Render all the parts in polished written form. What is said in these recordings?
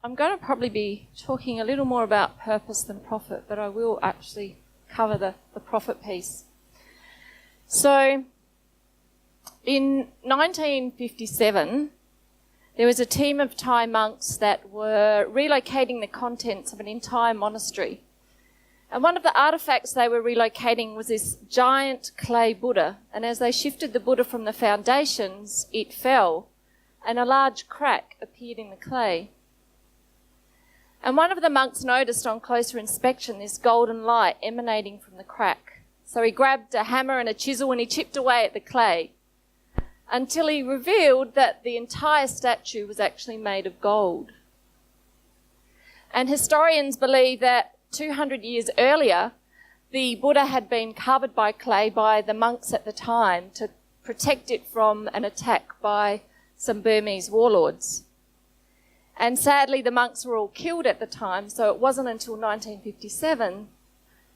I'm going to probably be talking a little more about purpose than profit, but I will actually cover the profit piece. So in 1957, there was a team of Thai monks that were relocating the contents of an entire monastery. And one of the artifacts they were relocating was this giant clay Buddha. And as they shifted the Buddha from the foundations, it fell, and a large crack appeared in the clay. And one of the monks noticed on closer inspection this golden light emanating from the crack. So he grabbed a hammer and a chisel and he chipped away at the clay until he revealed that the entire statue was actually made of gold. And historians believe that 200 years earlier, the Buddha had been covered by clay by the monks at the time to protect it from an attack by some Burmese warlords. And sadly, the monks were all killed at the time, so it wasn't until 1957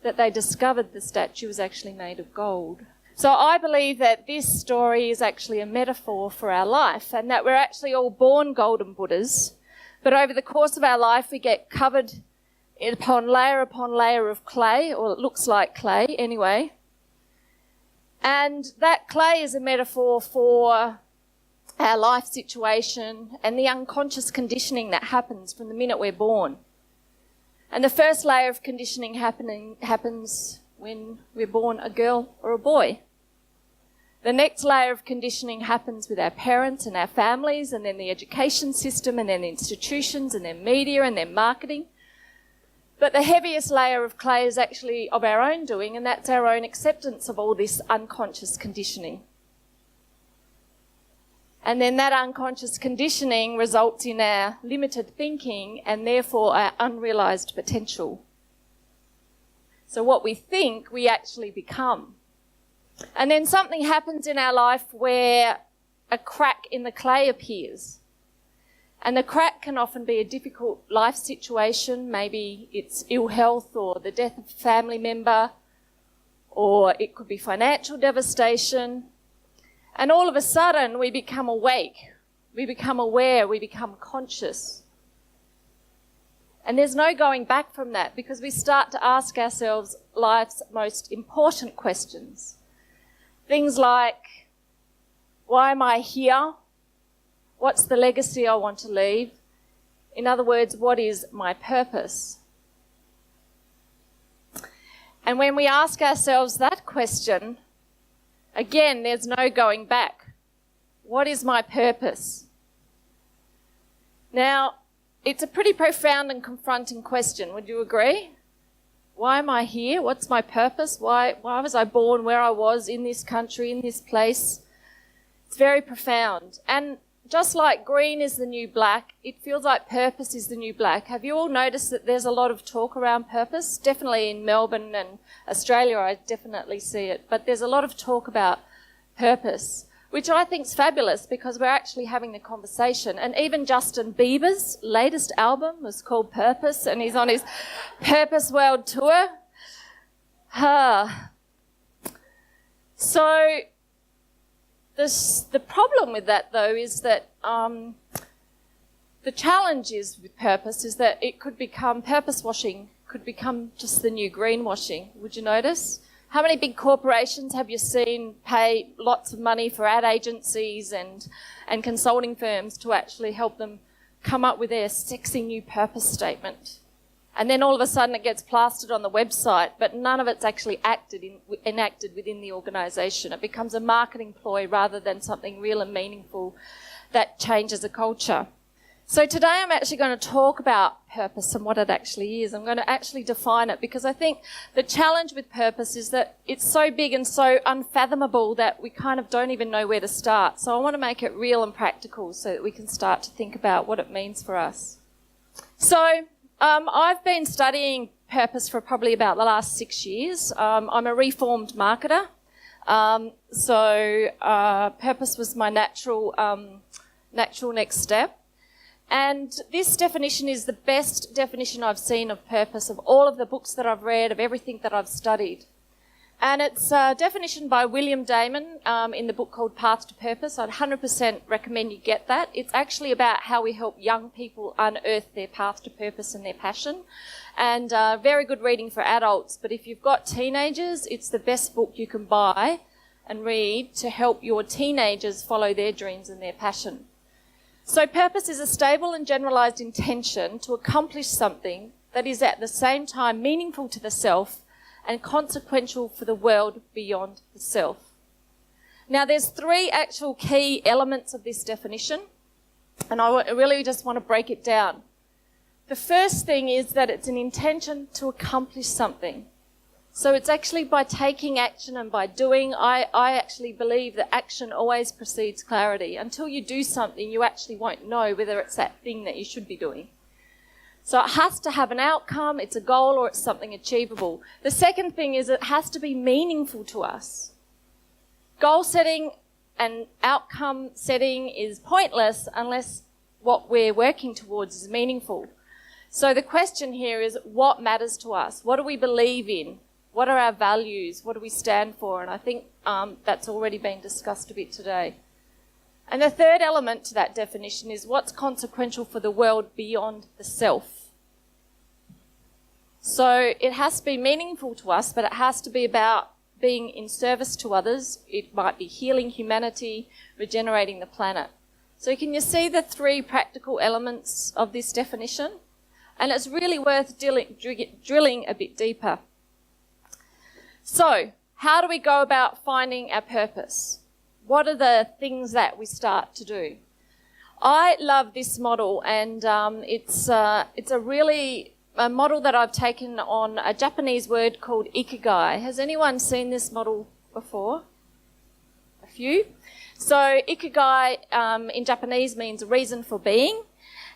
that they discovered the statue was actually made of gold. So I believe that this story is actually a metaphor for our life, and that we're actually all born golden Buddhas, but over the course of our life we get covered upon layer of clay, or it looks like clay anyway. And that clay is a metaphor for our life situation and the unconscious conditioning that happens from the minute we're born. And the first layer of conditioning happens when we're born a girl or a boy. The next layer of conditioning happens with our parents and our families, and then the education system, and then the institutions, and then media, and then marketing. But the heaviest layer of clay is actually of our own doing, and that's our own acceptance of all this unconscious conditioning. And then that unconscious conditioning results in our limited thinking and therefore our unrealised potential. So what we think, we actually become. And then something happens in our life where a crack in the clay appears. And the crack can often be a difficult life situation. Maybe it's ill health or the death of a family member, or it could be financial devastation. And all of a sudden we become awake, we become aware, we become conscious. And there's no going back from that, because we start to ask ourselves life's most important questions. Things like, why am I here? What's the legacy I want to leave? In other words, what is my purpose? And when we ask ourselves that question, again, there's no going back. What is my purpose? Now, it's a pretty profound and confronting question, would you agree? Why am I here? What's my purpose? Why was I born where I was, in this country, in this place? It's very profound. And just like green is the new black, it feels like purpose is the new black. Have you all noticed that there's a lot of talk around purpose? Definitely in Melbourne and Australia, I definitely see it. But there's a lot of talk about purpose, which I think is fabulous, because we're actually having the conversation. And even Justin Bieber's latest album was called Purpose, and he's on his Purpose World Tour. So the problem with that, though, is that the challenge is with purpose is that it could become purpose washing, could become just the new greenwashing. Would you notice? How many big corporations have you seen pay lots of money for ad agencies and consulting firms to actually help them come up with their sexy new purpose statement? And then all of a sudden it gets plastered on the website, but none of it's actually enacted within the organisation. It becomes a marketing ploy rather than something real and meaningful that changes a culture. So today I'm actually going to talk about purpose and what it actually is. I'm going to actually define it, because I think the challenge with purpose is that it's so big and so unfathomable that we kind of don't even know where to start. So I want to make it real and practical so that we can start to think about what it means for us. So I've been studying purpose for probably about the last 6 years. I'm a reformed marketer. So purpose was my natural next step. And this definition is the best definition I've seen of purpose, of all of the books that I've read, of everything that I've studied. And it's a definition by William Damon in the book called Path to Purpose. I'd 100% recommend you get that. It's actually about how we help young people unearth their path to purpose and their passion. And very good reading for adults. But if you've got teenagers, it's the best book you can buy and read to help your teenagers follow their dreams and their passion. So purpose is a stable and generalised intention to accomplish something that is at the same time meaningful to the self and consequential for the world beyond the self. Now, there's 3 actual key elements of this definition, and I really just want to break it down. The first thing is that it's an intention to accomplish something. So it's actually by taking action and by doing. I actually believe that action always precedes clarity. Until you do something, you actually won't know whether it's that thing that you should be doing. So it has to have an outcome, it's a goal, or it's something achievable. The second thing is it has to be meaningful to us. Goal setting and outcome setting is pointless unless what we're working towards is meaningful. So the question here is, what matters to us? What do we believe in? What are our values? What do we stand for? And I think that's already been discussed a bit today. And the third element to that definition is what's consequential for the world beyond the self. So it has to be meaningful to us, but it has to be about being in service to others. It might be healing humanity, regenerating the planet. So can you see the 3 practical elements of this definition? And it's really worth drilling a bit deeper. So how do we go about finding our purpose? What are the things that we start to do? I love this model, and it's a model that I've taken on a Japanese word called ikigai. Has anyone seen this model before? A few? So ikigai in Japanese means reason for being,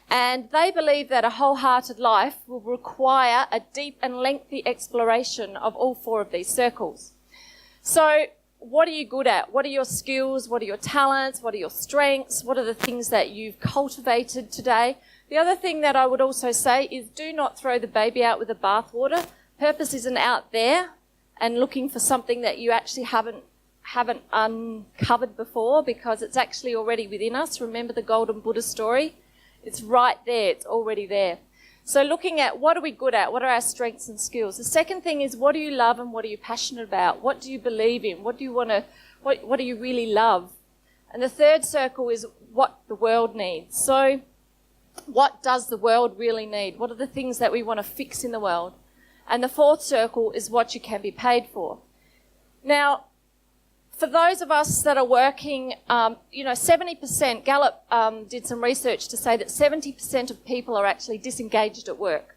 and they believe that a wholehearted life will require a deep and lengthy exploration of all 4 of these circles. So what are you good at? What are your skills? What are your talents? What are your strengths? What are the things that you've cultivated today? The other thing that I would also say is do not throw the baby out with the bathwater. Purpose isn't out there and looking for something that you actually haven't uncovered before, because it's actually already within us. Remember the Golden Buddha story? It's right there. It's already there. So looking at what are we good at? What are our strengths and skills? The second thing is what do you love and what are you passionate about? What do you believe in? What do you really love? And the third circle is what the world needs. So what does the world really need? What are the things that we want to fix in the world? And the fourth circle is what you can be paid for. Now, for those of us that are working, 70%, Gallup did some research to say that 70% of people are actually disengaged at work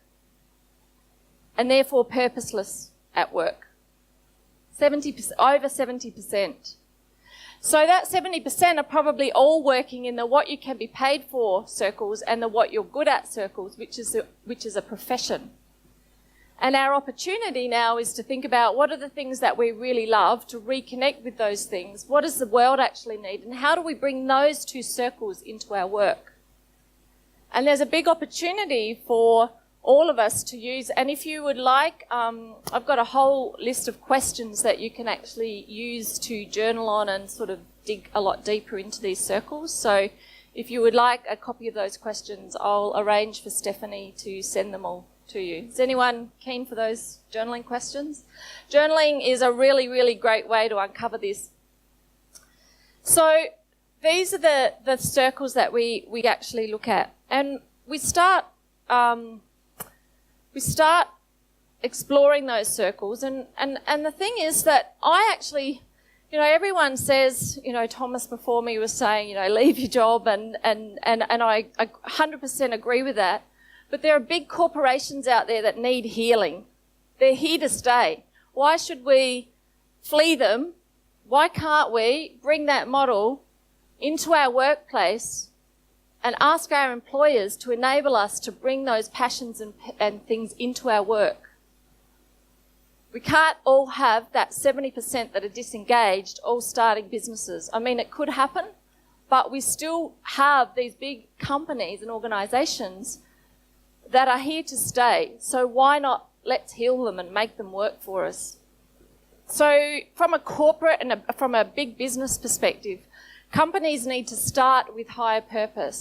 and therefore purposeless at work. 70%, over 70%. So that 70% are probably all working in the what you can be paid for circles and the what you're good at circles, which is a profession. And our opportunity now is to think about what are the things that we really love, to reconnect with those things. What does the world actually need? And how do we bring those 2 circles into our work? And there's a big opportunity for all of us to use. And if you would like, I've got a whole list of questions that you can actually use to journal on and sort of dig a lot deeper into these circles. So if you would like a copy of those questions, I'll arrange for Stephanie to send them all to you. Is anyone keen for those journaling questions? Journaling is a really, really great way to uncover this. So these are the circles that we actually look at. And we start exploring those circles. And the thing is that I actually, everyone says, Thomas before me was saying, leave your job, and I 100% agree with that. But there are big corporations out there that need healing. They're here to stay. Why should we flee them? Why can't we bring that model into our workplace and ask our employers to enable us to bring those passions and things into our work? We can't all have that 70% that are disengaged all starting businesses. I mean, it could happen, but we still have these big companies and organisations that are here to stay. So why not let's heal them and make them work for us? So from a corporate and from a big business perspective, companies need to start with higher purpose.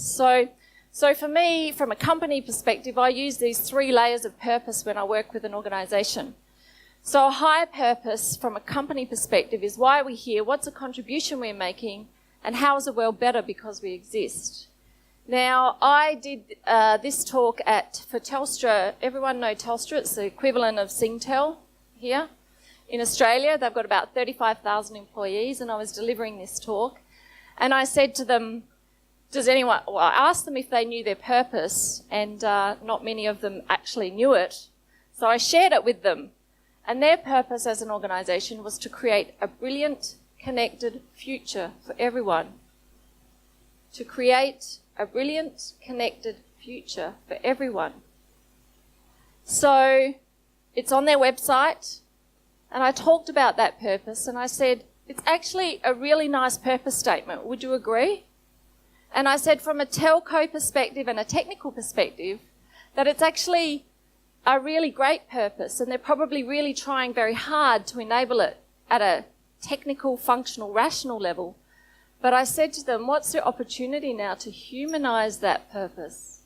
So for me, from a company perspective, I use these 3 layers of purpose when I work with an organisation. So a higher purpose from a company perspective is why we're here, what's the contribution we're making, and how is the world better because we exist. Now, I did this talk for Telstra. Everyone know Telstra? It's the equivalent of Singtel here in Australia. They've got about 35,000 employees, and I was delivering this talk. And I said to them, I asked them if they knew their purpose, and not many of them actually knew it. So I shared it with them. And their purpose as an organisation was to create a brilliant, connected future for everyone. To create a brilliant, connected future for everyone. So it's on their website, and I talked about that purpose, and I said, it's actually a really nice purpose statement. Would you agree? And I said from a telco perspective and a technical perspective that it's actually a really great purpose, and they're probably really trying very hard to enable it at a technical, functional, rational level. But I said to them, what's the opportunity now to humanise that purpose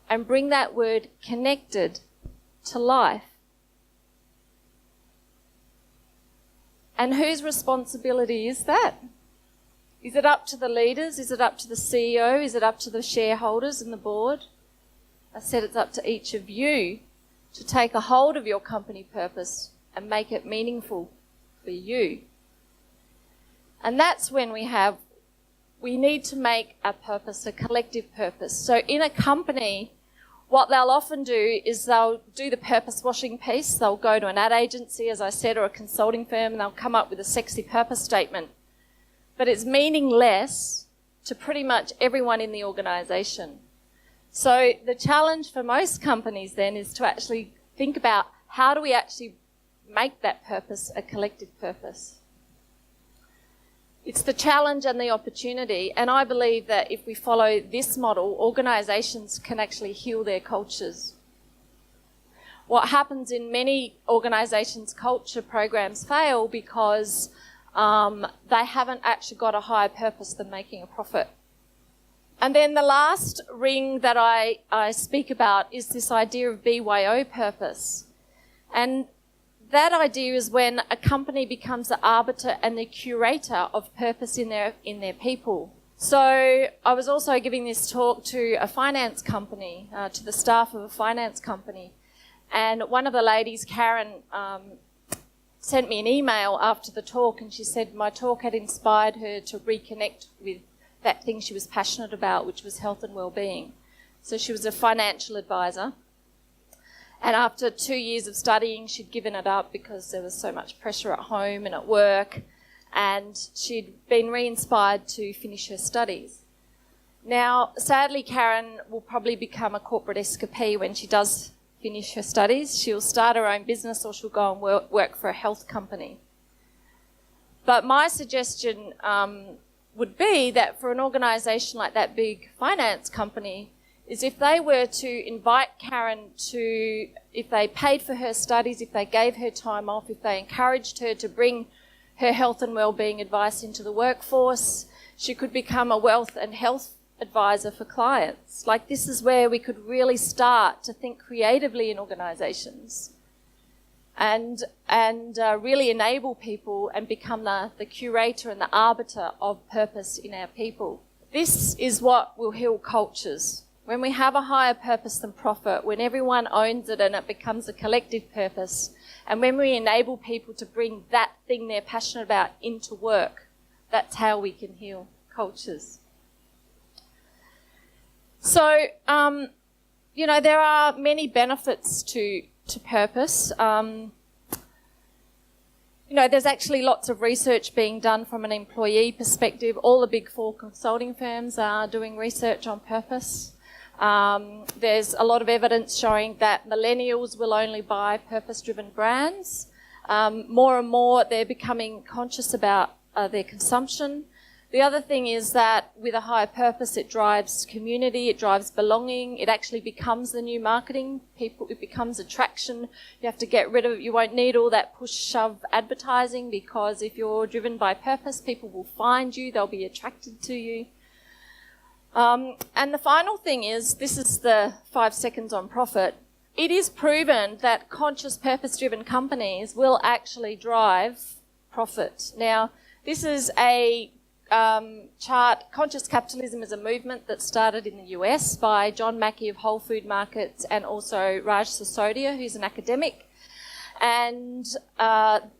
and bring that word connected to life? And whose responsibility is that? Is it up to the leaders? Is it up to the CEO? Is it up to the shareholders and the board? I said it's up to each of you to take a hold of your company purpose and make it meaningful for you. And that's when we need to make a purpose, a collective purpose. So in a company, what they'll often do is they'll do the purpose washing piece. They'll go to an ad agency, as I said, or a consulting firm, and they'll come up with a sexy purpose statement. But it's meaningless to pretty much everyone in the organisation. So the challenge for most companies then is to actually think about how do we actually make that purpose a collective purpose. It's the challenge and the opportunity, and I believe that if we follow this model, organisations can actually heal their cultures. What happens in many organisations' culture programs fail because they haven't actually got a higher purpose than making a profit. And then the last ring that I speak about is this idea of BYO purpose. And that idea is when a company becomes the arbiter and the curator of purpose in their people. So I was also giving this talk to a finance company, to the staff of a finance company. And one of the ladies, Karen, sent me an email after the talk, and she said my talk had inspired her to reconnect with that thing she was passionate about, which was health and well-being. So she was a financial advisor. And after 2 years of studying, she'd given it up because there was so much pressure at home and at work, and she'd been re-inspired to finish her studies. Now, sadly, Karen will probably become a corporate escapee when she does finish her studies. She'll start her own business, or she'll go and work for a health company. But my suggestion would be that for an organisation like that big finance company, is if they were to invite Karen to, if they paid for her studies, if they gave her time off, if they encouraged her to bring her health and wellbeing advice into the workforce, she could become a wealth and health advisor for clients. Like, this is where we could really start to think creatively in organisations and really enable people and become the curator and the arbiter of purpose in our people. This is what will heal cultures. When we have a higher purpose than profit, when everyone owns it and it becomes a collective purpose, and when we enable people to bring that thing they're passionate about into work, that's how we can heal cultures. So, there are many benefits to purpose. There's actually lots of research being done from an employee perspective. All the big 4 consulting firms are doing research on purpose. There's a lot of evidence showing that millennials will only buy purpose-driven brands. More and more, they're becoming conscious about their consumption. The other thing is that with a higher purpose, it drives community, it drives belonging, it actually becomes the new marketing. It becomes attraction. You have to get rid of, you won't need all that push-shove advertising, because if you're driven by purpose, people will find you, they'll be attracted to you. And the final thing is, this is the 5 seconds on profit. It is proven that conscious, purpose-driven companies will actually drive profit. Now, this is a chart. Conscious capitalism is a movement that started in the US by John Mackey of Whole Food Markets and also Raj Sisodia, who's an academic. And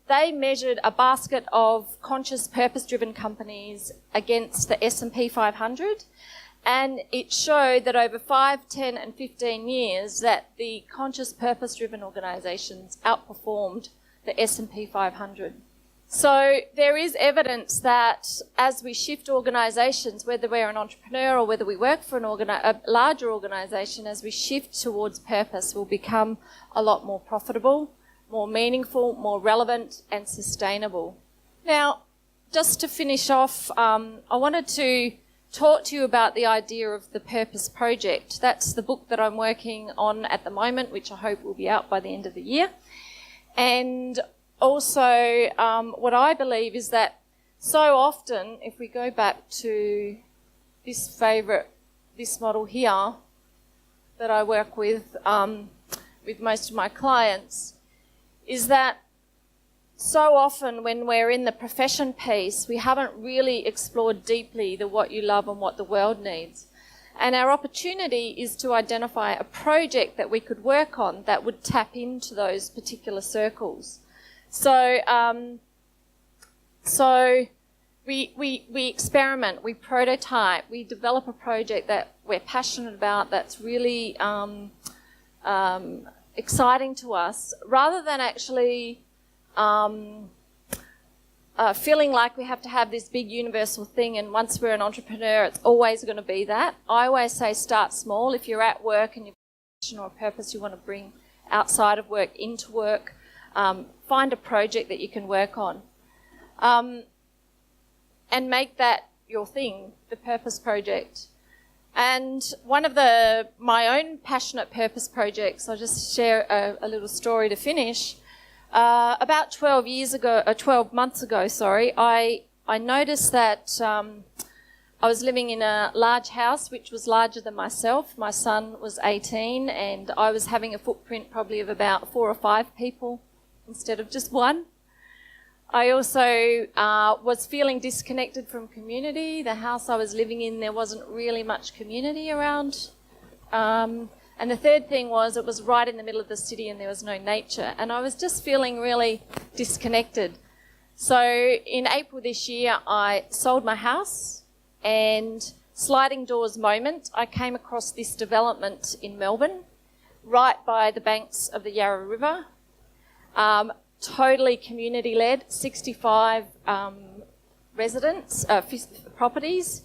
they measured a basket of conscious, purpose-driven companies against the S&P 500. And it showed that over 5, 10 and 15 years that the conscious, purpose-driven organisations outperformed the S&P 500. So there is evidence that as we shift organisations, whether we're an entrepreneur or whether we work for a larger organisation, as we shift towards purpose, we'll become a lot more profitable, more meaningful, more relevant and sustainable. Now, just to finish off, I wanted to talk to you about the idea of the Purpose Project. That's the book that I'm working on at the moment, which I hope will be out by the end of the year. And also, what I believe is that so often, if we go back to this model here that I work with most of my clients, is that so often when we're in the profession piece, we haven't really explored deeply the what you love and what the world needs. And our opportunity is to identify a project that we could work on that would tap into those particular circles. So we experiment, we prototype, we develop a project that we're passionate about, that's really exciting to us, rather than actually feeling like we have to have this big universal thing, and once we're an entrepreneur, it's always going to be that. I always say start small. If you're at work and you've got a passion or a purpose you want to bring outside of work into work, find a project that you can work on, and make that your thing, the Purpose Project. And one of my own passionate purpose projects, I'll just share a little story to finish. About 12 months ago, I noticed that I was living in a large house which was larger than myself. My son was 18 and I was having a footprint probably of about 4 or 5 people instead of just one. I also was feeling disconnected from community. The house I was living in, there wasn't really much community around. And the third thing was it was right in the middle of the city and there was no nature. And I was just feeling really disconnected. So in April this year, I sold my house, and sliding doors moment, I came across this development in Melbourne, right by the banks of the Yarra River. Totally community-led, 65 residents, properties,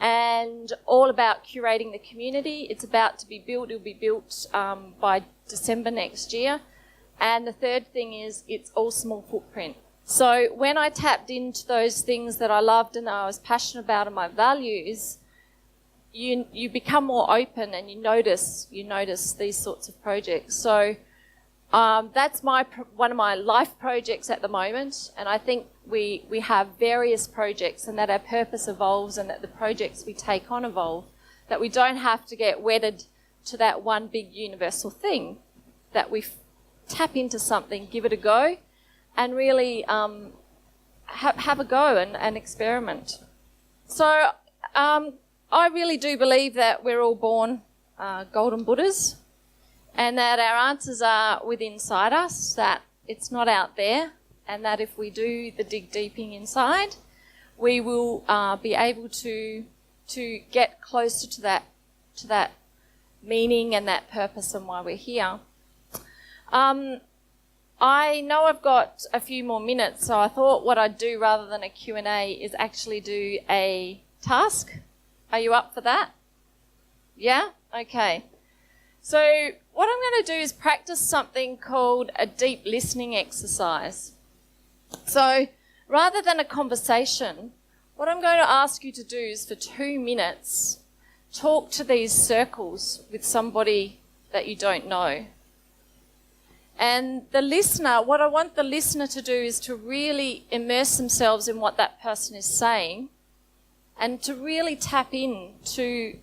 and all about curating the community. It's about to be built. It'll be built by December next year. And the third thing is it's all small footprint. So when I tapped into those things that I loved and I was passionate about and my values, you become more open and you notice these sorts of projects. So that's one of my life projects at the moment, and I think we have various projects, and that our purpose evolves and that the projects we take on evolve, that we don't have to get wedded to that one big universal thing, that we tap into something, give it a go, and really have a go and experiment. So I really do believe that we're all born golden Buddhas, and that our answers are within inside us, that it's not out there, and that if we do the dig deeping inside, we will be able to get closer to that meaning and that purpose and why we're here. I know I've got a few more minutes, so I thought what I'd do rather than a Q&A is actually do a task. Are you up for that? Yeah? Okay. So what I'm going to do is practice something called a deep listening exercise. So rather than a conversation, what I'm going to ask you to do is for 2 minutes, talk to these circles with somebody that you don't know. And the listener, what I want the listener to do is to really immerse themselves in what that person is saying and to really tap in to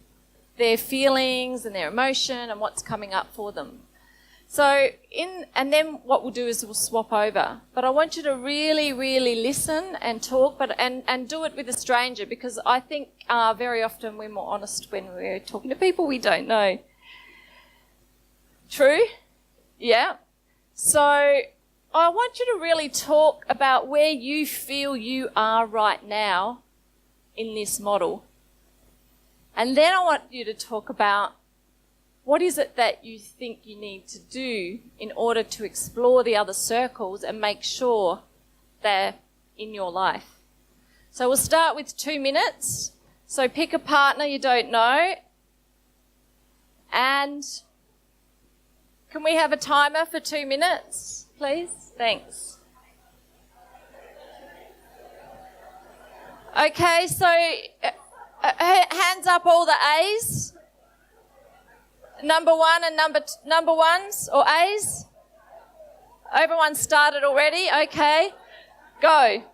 their feelings and their emotion and what's coming up for them. And then what we'll do is we'll swap over. But I want you to really, really listen and talk, and do it with a stranger, because I think very often we're more honest when we're talking to people we don't know. True? Yeah. So I want you to really talk about where you feel you are right now in this model. And then I want you to talk about what is it that you think you need to do in order to explore the other circles and make sure they're in your life. So we'll start with 2 minutes. So pick a partner you don't know. And can we have a timer for 2 minutes, please? Thanks. Okay, so hands up all the A's. Number one and number ones or A's? Everyone started already? Okay. Go.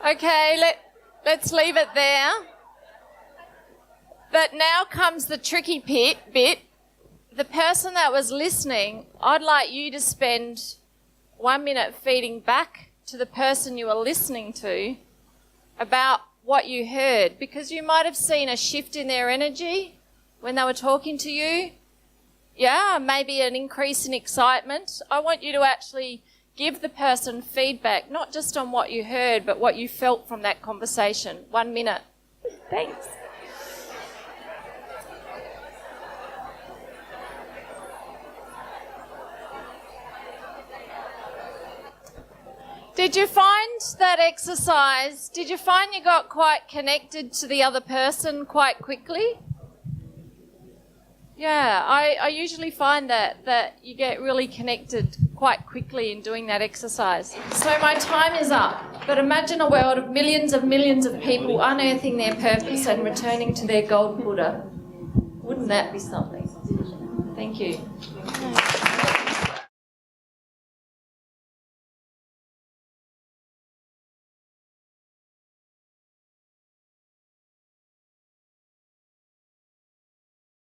Okay, let's leave it there. But now comes the tricky bit. The person that was listening, I'd like you to spend 1 minute feeding back to the person you were listening to about what you heard, because you might have seen a shift in their energy when they were talking to you. Yeah, maybe an increase in excitement. I want you to actually give the person feedback, not just on what you heard, but what you felt from that conversation. 1 minute. Thanks. Did you find that exercise, did you find you got quite connected to the other person quite quickly? Yeah, I usually find that you get really connected quite quickly in doing that exercise. So my time is up, but imagine a world of millions of people unearthing their purpose and returning to their gold Buddha. Wouldn't that be something? Thank you.